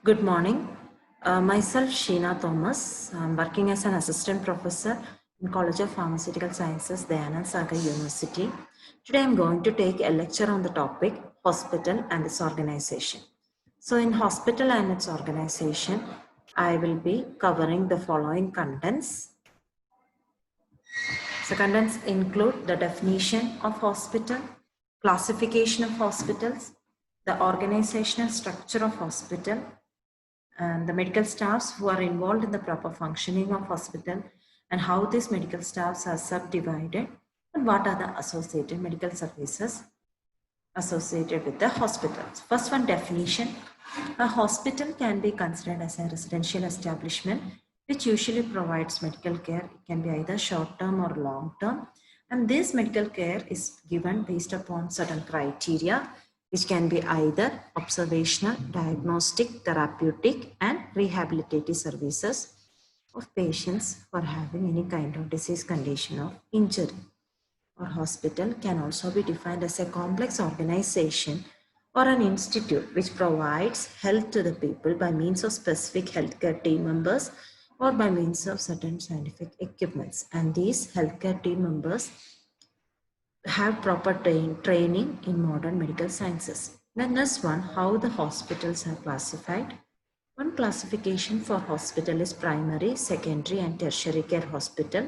Good morning. Myself, Sheena Thomas. I'm working as an assistant professor in College of Pharmaceutical Sciences, Dayanand Sagar University. Today, I'm going to take a lecture on the topic hospital and its organization. So, in hospital and its organization, I will be covering the following contents. So, contents include the definition of hospital, classification of hospitals, the organizational structure of hospital, and the medical staffs who are involved in the proper functioning of hospital, and how these medical staffs are subdivided, and what are the associated medical services associated with the hospitals. First one, definition. A hospital can be considered as a residential establishment which usually provides medical care. It can be either short term or long term, and this medical care is given based upon certain criteria which can be either observational, diagnostic, therapeutic, and rehabilitative services of patients for having any kind of disease, condition, or injury. Or hospital can also be defined as a complex organization or an institute which provides health to the people by means of specific healthcare team members or by means of certain scientific equipments. And these healthcare team members have proper training in modern medical sciences. Then next one, how the hospitals are classified. One classification for hospital is primary, secondary, and tertiary care hospital.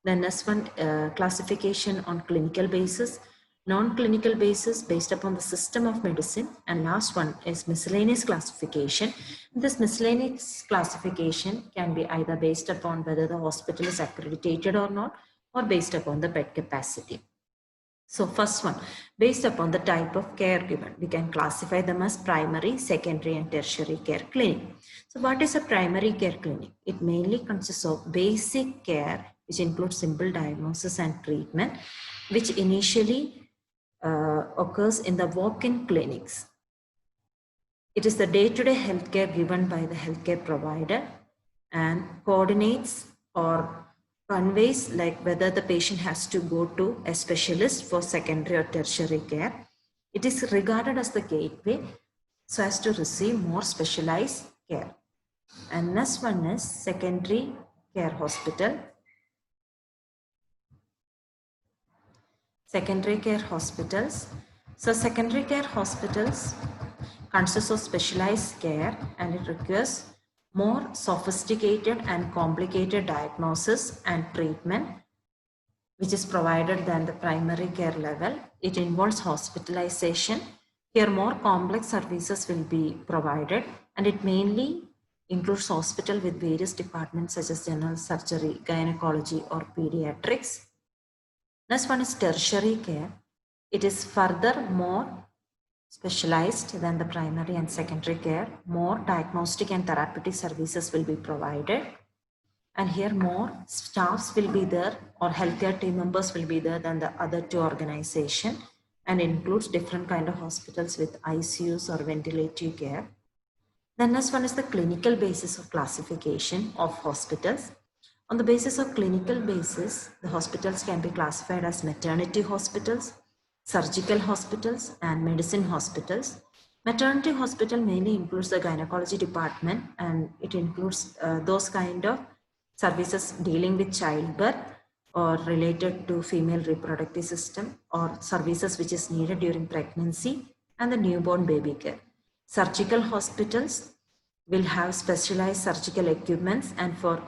Then next one, classification on clinical basis, non-clinical basis based upon the system of medicine, and last one is miscellaneous classification. This miscellaneous classification can be either based upon whether the hospital is accredited or not, or based upon the bed capacity. So first one, based upon the type of care given, we can classify them as primary, secondary, and tertiary care clinic. So what is a primary care clinic? It mainly consists of basic care, which includes simple diagnosis and treatment, which initially occurs in the walk-in clinics. It is the day-to-day healthcare given by the healthcare provider and coordinates or conveys like whether the patient has to go to a specialist for secondary or tertiary care. It is regarded as the gateway so as to receive more specialized care. And next one is secondary care hospital. Secondary care hospitals. So secondary care hospitals consists of specialized care and it requires more sophisticated and complicated diagnosis and treatment which is provided than the primary care level. It involves hospitalization. Here more complex services will be provided and it mainly includes hospital with various departments such as general surgery, gynecology, or pediatrics. Next one is tertiary care. It is further more specialized than the primary and secondary care. More diagnostic and therapeutic services will be provided. And here more staffs will be there or healthcare team members will be there than the other two organizations, and includes different kind of hospitals with ICUs or ventilative care. The next one is the clinical basis of classification of hospitals. On the basis of clinical basis, the hospitals can be classified as maternity hospitals, surgical hospitals, and medicine hospitals. Maternity hospital mainly includes the gynecology department and it includes those kind of services dealing with childbirth or related to female reproductive system or services which is needed during pregnancy and the newborn baby care. Surgical hospitals will have specialized surgical equipments and for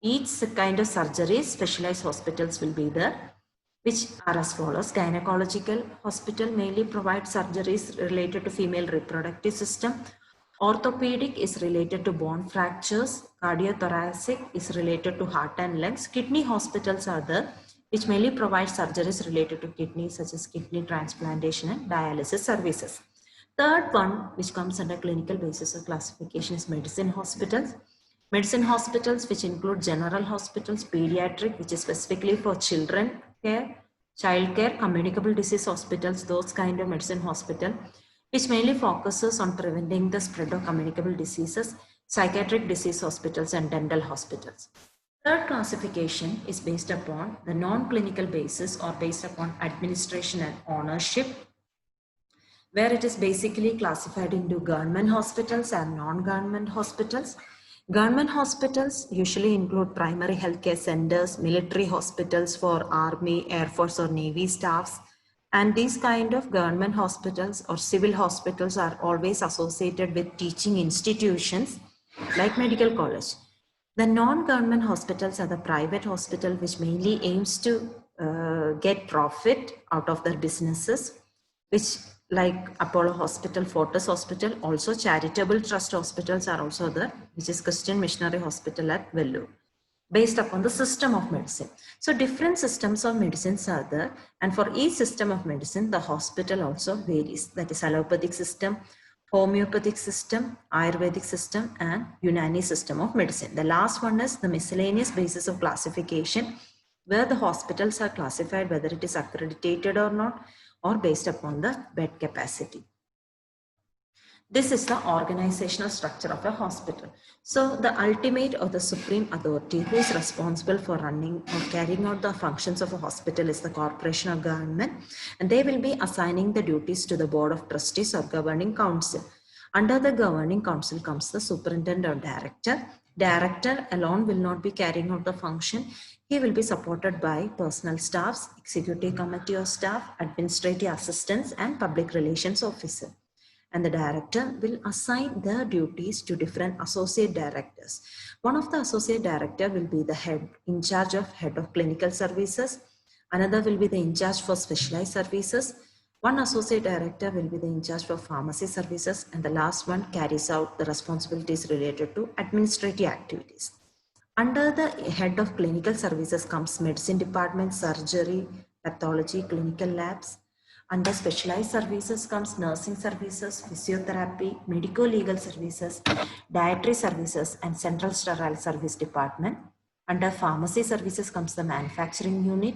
each kind of surgery, specialized hospitals will be there, which are as follows. Gynecological hospital mainly provides surgeries related to female reproductive system. Orthopedic is related to bone fractures. Cardiothoracic is related to heart and lungs. Kidney hospitals are there, which mainly provide surgeries related to kidneys, such as kidney transplantation and dialysis services. Third one, which comes under clinical basis of classification, is medicine hospitals. Medicine hospitals, which include general hospitals, pediatric, which is specifically for children care, child care, communicable disease hospitals, those kind of medicine hospital, which mainly focuses on preventing the spread of communicable diseases, psychiatric disease hospitals, and dental hospitals. Third classification is based upon the non-clinical basis or based upon administration and ownership. where it is basically classified into government hospitals and non-government hospitals. Government hospitals usually include primary healthcare centers, military hospitals for Army, Air Force or Navy staffs. And these kind of government hospitals or civil hospitals are always associated with teaching institutions like medical college. The non-government hospitals are the private hospital which mainly aims to get profit out of their businesses, which like Apollo Hospital, Fortis Hospital, also charitable trust hospitals are also there, which is Christian Missionary Hospital at Vellore, based upon the system of medicine. So different systems of medicines are there, and for each system of medicine, the hospital also varies. That is allopathic system, homeopathic system, Ayurvedic system, and Unani system of medicine. The last one is the miscellaneous basis of classification, where the hospitals are classified whether it is accredited or not, or based upon the bed capacity. This is the organizational structure of a hospital. So the ultimate or the supreme authority who is responsible for running or carrying out the functions of a hospital is the corporation or government, and they will be assigning the duties to the board of trustees or governing council. Under the governing council comes the superintendent or director. Director alone will not be carrying out the function. He will be supported by personal staffs, executive committee or staff, administrative assistants, and public relations officer. And the director will assign their duties to different associate directors. One of the associate director will be the head in charge of head of clinical services. Another will be the in charge for specialized services. One associate director will be the in charge for pharmacy services, and the last one carries out the responsibilities related to administrative activities. Under the head of clinical services comes medicine department, surgery, pathology, clinical labs. Under specialized services comes nursing services, physiotherapy, medico-legal services, dietary services, and central sterile service department. Under pharmacy services comes the manufacturing unit,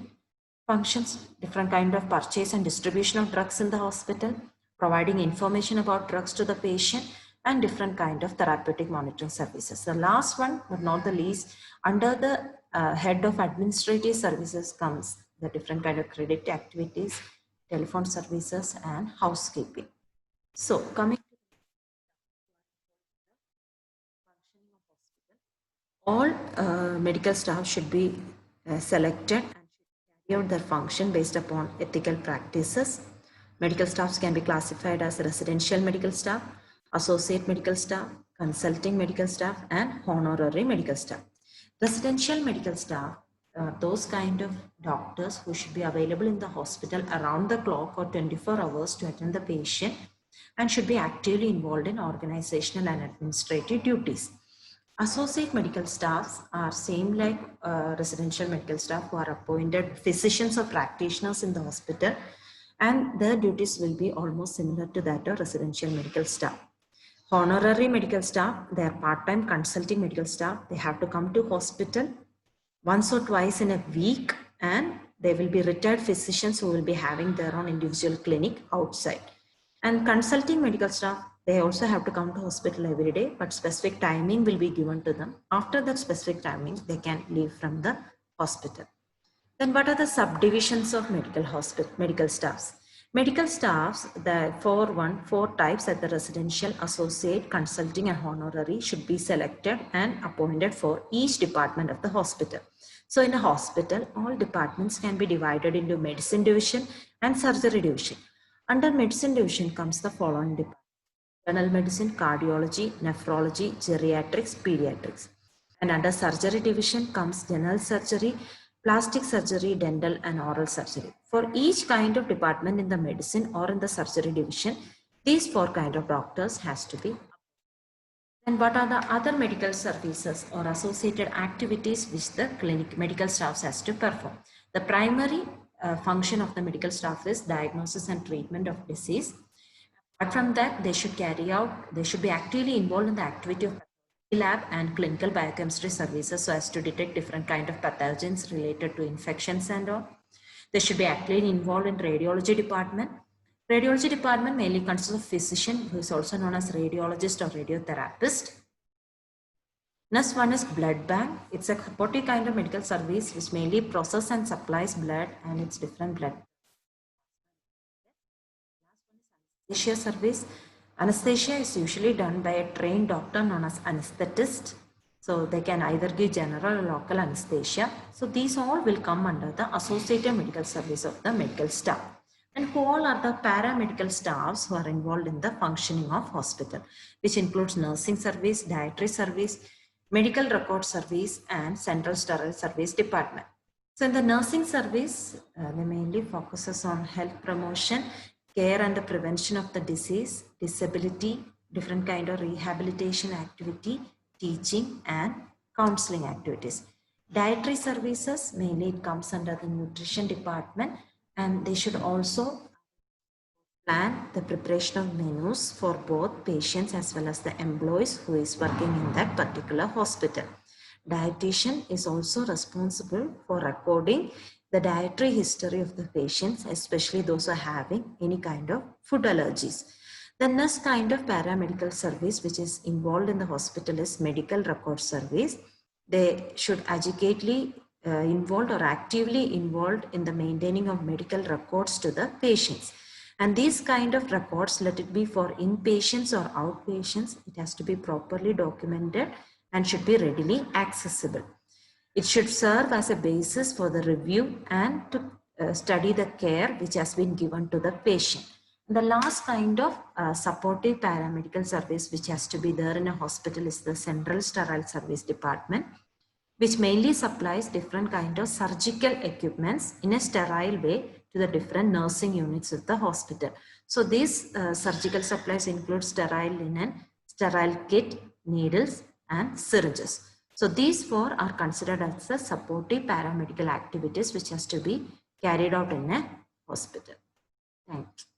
functions different kind of purchase and distribution of drugs in the hospital, providing information about drugs to the patient, and different kind of therapeutic monitoring services. The last one, but not the least, under the head of administrative services comes the different kind of credit activities, telephone services, and housekeeping. So coming to functioning of hospital, all medical staff should be selected and should carry out their function based upon ethical practices. Medical staffs can be classified as residential medical staff, associate medical staff, consulting medical staff, and honorary medical staff. Residential medical staff are those kind of doctors who should be available in the hospital around the clock or 24 hours to attend the patient and should be actively involved in organizational and administrative duties. Associate medical staffs are same like residential medical staff who are appointed physicians or practitioners in the hospital, and their duties will be almost similar to that of residential medical staff. Honorary medical staff, they are part-time consulting medical staff. They have to come to hospital once or twice in a week, and they will be retired physicians who will be having their own individual clinic outside. And consulting medical staff, they also have to come to hospital every day, but specific timing will be given to them. After that specific timing, they can leave from the hospital. Then what are the subdivisions of medical staffs? Medical staffs, the four types at the residential, associate, consulting, and honorary should be selected and appointed for each department of the hospital. So in a hospital, all departments can be divided into medicine division and surgery division. Under medicine division comes the following departments: general medicine, cardiology, nephrology, geriatrics, pediatrics. And under surgery division comes general surgery, plastic surgery, dental, and oral surgery. For each kind of department in the medicine or in the surgery division, these four kind of doctors has to be. And what are the other medical services or associated activities which the medical staff has to perform? The primary function of the medical staff is diagnosis and treatment of disease. Apart from that, they should be actively involved in the activity of lab and clinical biochemistry services so as to detect different kind of pathogens related to infections and all. They should be actively involved in radiology department. Radiology department mainly consists of physician, who is also known as radiologist or radiotherapist. Next one is blood bank. It's a supportive kind of medical service which mainly processes and supplies blood and its different blood. Anesthesia service. Anesthesia is usually done by a trained doctor known as anesthetist. So they can either give general or local anesthesia. So these all will come under the associated medical service of the medical staff. And who all are the paramedical staffs who are involved in the functioning of hospital, which includes nursing service, dietary service, medical record service, and central sterile service department. So in the nursing service, they mainly focuses on health promotion, care and the prevention of the disease, disability, different kind of rehabilitation activity, teaching and counseling activities. Dietary services, mainly it comes under the nutrition department, and they should also plan the preparation of menus for both patients as well as the employees who is working in that particular hospital. Dietitian is also responsible for recording the dietary history of the patients, especially those who are having any kind of food allergies. The next kind of paramedical service which is involved in the hospital is medical record service. They should educately involved or actively involved in the maintaining of medical records to the patients. And these kind of records, let it be for inpatients or outpatients, it has to be properly documented and should be readily accessible. It should serve as a basis for the review and to study the care which has been given to the patient. The last kind of supportive paramedical service which has to be there in a hospital is the central sterile service department, which mainly supplies different kind of surgical equipments in a sterile way to the different nursing units of the hospital. So these surgical supplies include sterile linen, sterile kit, needles, and syringes. So these four are considered as the supportive paramedical activities which has to be carried out in a hospital. Thank you.